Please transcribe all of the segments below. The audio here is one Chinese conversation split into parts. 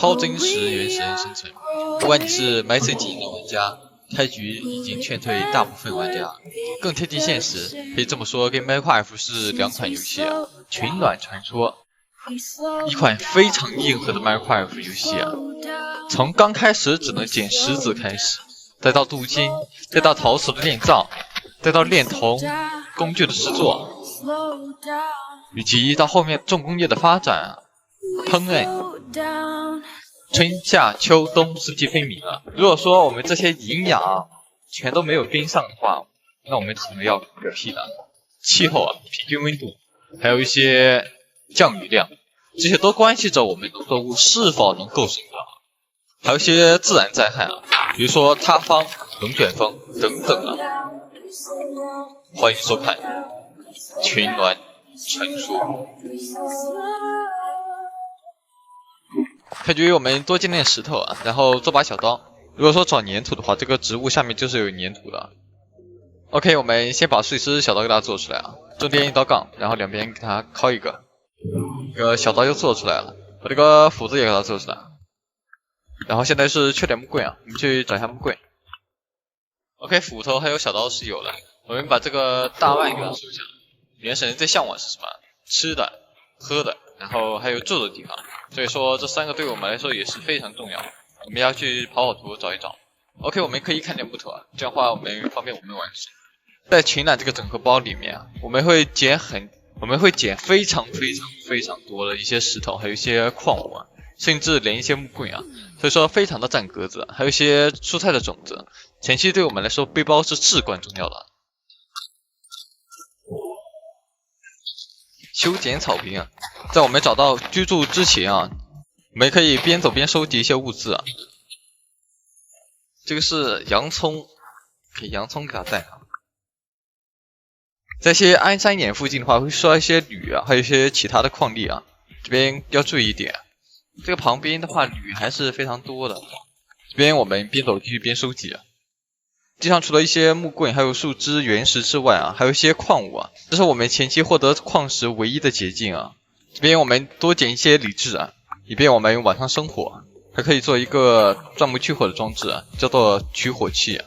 超真实原神生成，不管你是 MyC 技能的玩家，开局已经劝退大部分玩家。更贴近现实，可以这么说，跟 Minecraft 是两款游戏啊。群卵传说，一款非常硬核的 Minecraft 游戏啊。从刚开始只能捡石子开始，再到镀金，再到陶瓷的炼造，再到炼铜工具的制作，以及到后面重工业的发展，烹饪。春夏秋冬四季分明了。如果说我们这些营养全都没有跟上的话，那我们可能要嗝屁了。气候啊，平均温度，还有一些降雨量，这些都关系着我们农作物是否能够生长。还有一些自然灾害啊，比如说塌方、龙卷风等等啊。欢迎收看《群峦传说》。开局我们多建点石头啊，然后做把小刀。如果说找粘土的话，这个植物下面就是有粘土的。OK， 我们先把碎尸小刀给它做出来啊，中间一刀杠，然后两边给它敲一个，这个小刀就做出来了。把这个斧子也给它做出来。然后现在是缺点木棍啊，我们去找一下木棍。OK， 斧头还有小刀是有了，我们把这个大腕给它收下。原神最向往是什么？吃的、喝的，然后还有住的地方。所以说这三个对我们来说也是非常重要，我们要去跑图找一找。OK， 我们可以看点木头啊，这样的话我们方便我们完成。在群揽这个整合包里面啊，我们会捡非常多的一些石头，还有一些矿物啊，甚至连一些木棍啊，所以说非常的占格子，还有一些蔬菜的种子。前期对我们来说背包是至关重要的。修剪草坪啊，在我们找到居住之前啊，我们可以边走边收集一些物资啊。这个是洋葱，给洋葱给它带上。在一些安山岩附近的话，会需要一些铝啊，还有一些其他的矿粒啊，这边要注意一点。这个旁边的话，铝还是非常多的。这边我们边走继续边收集啊。地上除了一些木棍还有树枝原石之外啊，还有一些矿物啊，这是我们前期获得矿石唯一的捷径啊。这边我们多捡一些锂质啊，以便我们晚上生火，还可以做一个钻木取火的装置啊，叫做取火器啊。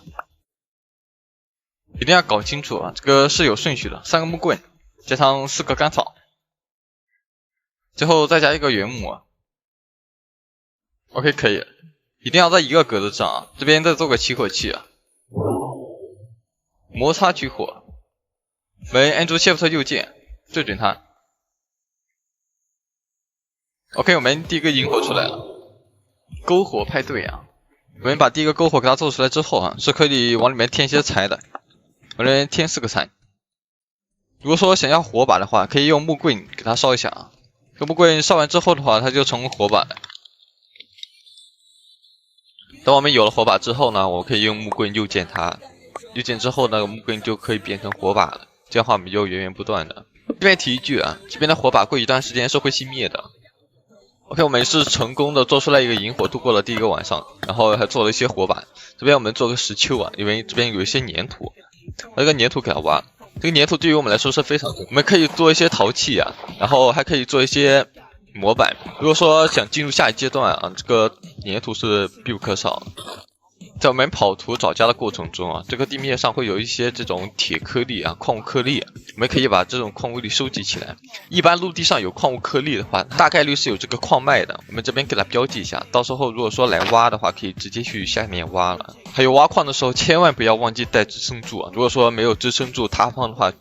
一定要搞清楚啊，这个是有顺序的，3个木棍加上4个干草，最后再加一个原木啊。OK， 可以了，一定要在一个格子上啊，这边再做个起火器啊。摩擦取火，我们按住 Shift 右键对准它。OK， 我们第一个引火出来了，篝火派对啊！我们把第一个篝火给它做出来之后啊，是可以往里面添一些柴的。我们添4个柴。如果说想要火把的话，可以用木棍给它烧一下啊。这个木棍烧完之后的话，它就成火把了。等我们有了火把之后呢，我可以用木棍右键它。右键之后呢，木棍就可以变成火把了，这样的话我们就源源不断的。这边提一句啊，这边的火把过一段时间是会熄灭的。OK， 我们是成功的做出来一个引火，度过了第一个晚上，然后还做了一些火把。这边我们做个石丘啊，因为这边有一些粘土，把这个粘土给它挖。这个粘土对于我们来说是非常重要，我们可以做一些陶器啊，然后还可以做一些模板。如果说想进入下一阶段啊，这个粘土是必不可少的。在我们跑图找家的过程中啊，这个地面上会有一些这种铁颗粒啊、矿物颗粒啊，我们可以把这种矿物粒收集起来。一般陆地上有矿物颗粒的话，大概率是有这个矿脉的，我们这边给它标记一下，到时候如果说来挖的话，可以直接去下面挖了。还有挖矿的时候，千万不要忘记带支撑柱啊，如果说没有支撑住塌方的话，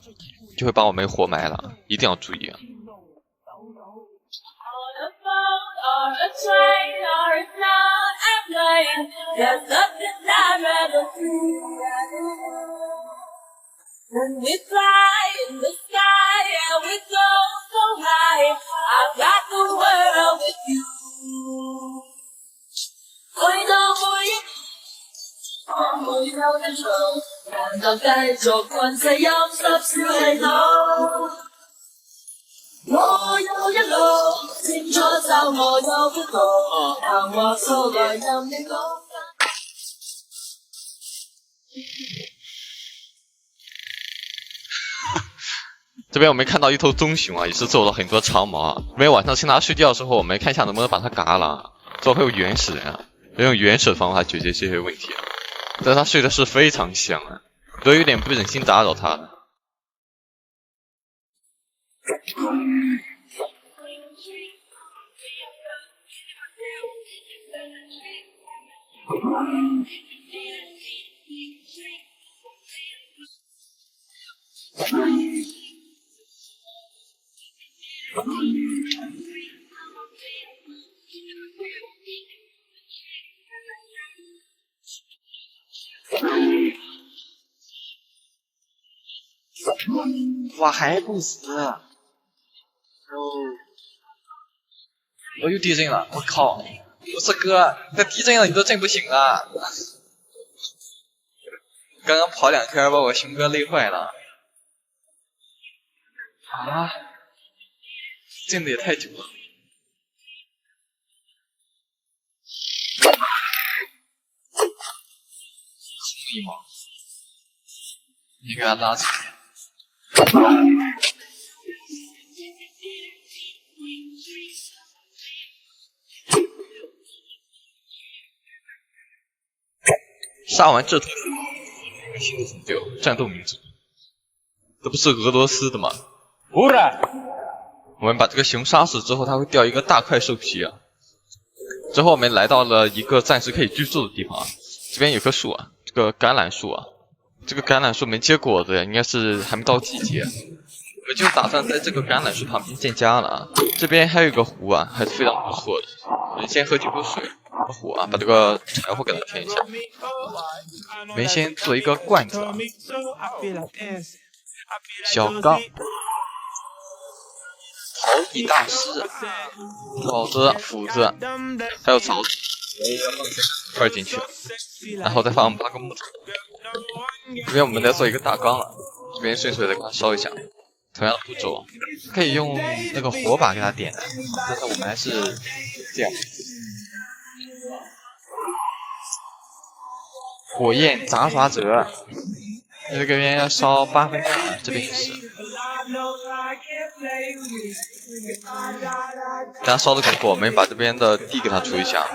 就会把我们活埋了，一定要注意啊。There's nothing I'd rather do. When we fly in the sky and we go so high, I've got the world with you. 回到我眼，我有的手，難得繼續困世音濕小氣頭。我有一路，清楚就我有一個，談話數來任你講。这边我们看到一头棕熊啊，也是做了很多长毛啊。每晚上趁它睡觉的时候，我们看一下能不能把它嘎了。做回原始人啊，要用原始的方法解决这些问题啊。但他睡的是非常香啊，都有点不忍心打扰他了。哇，还不死！我又地震了，我靠！我说哥，这地震了你都震不醒啊！刚刚跑2圈把我熊哥累坏了。啊！震的也太久了。一毛，你给他拉起来。杀完这头新的成就，战斗民族，这不是俄罗斯的吗？不然，我们把这个熊杀死之后，它会掉一个大块兽皮啊。之后我们来到了一个暂时可以居住的地方啊，这边有棵树啊，这个橄榄树啊，这个橄榄树没结果子，应该是还没到季节。我们就打算在这个橄榄树旁边建家了啊。这边还有一个湖啊，还是非常不错的。我们先喝几口水。火啊，把这个柴火给它添一下。我们先做一个罐子啊，小缸，陶艺大师，刀子、斧子，还有槽子，放进去，然后再放8个木头。这边我们再做一个大缸了，这边顺水再给它烧一下。同样的步骤，可以用那个火把给它点燃，但是我们还是这样。火焰杂耍者，这边要烧8分钟，这边也是。大家烧的功夫，我们把这边的地给它除一下。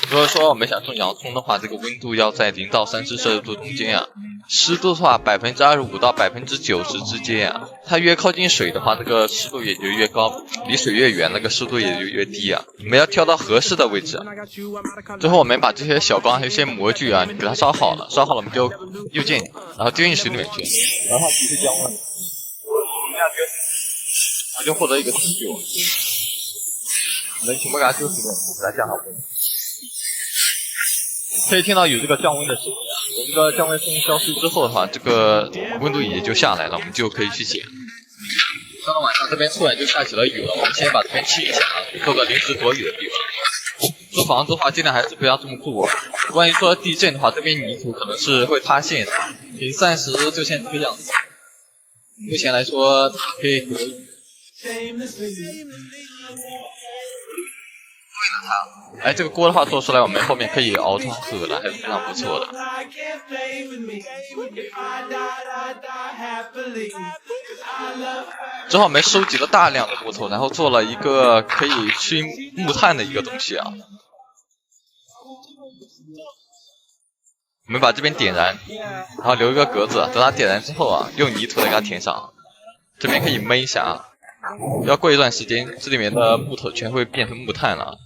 如果说我们想种洋葱的话，这个温度要在0到30摄氏度中间啊，湿度的话25%到90%之间啊。它越靠近水的话，那个湿度也就越高；离水越远，那个湿度也就越低啊。我们要挑到合适的位置。最后我们把这些小缸还有一些模具啊，给它烧好了，烧好了我们就右键，然后丢进水里面去，然后提示降温，它就获得一个成就。我们全部给它丢水里面，给它降好温。可以听到有这个降温的声音啊，我这个降温声音消失之后的话，这个温度也就下来了，我们就可以去捡。到了晚上这边突然就下起了雨了，我们先把这边清一下啊，做个临时躲雨的地方。做房子的话，尽量还是不要这么做。万一说地震的话，这边泥土可能是会塌陷的。你暂时就先这个样子。目前来说可以躲雨。哎，这个锅的话做出来，我们后面可以熬汤喝了，还是非常不错的。之后我们收集了大量的木头，然后做了一个可以熏木炭的一个东西啊。我们把这边点燃，然后留一个格子，等它点燃之后啊，用泥土再给它填上。这边可以焖一下啊，要过一段时间，这里面的木头全会变成木炭了。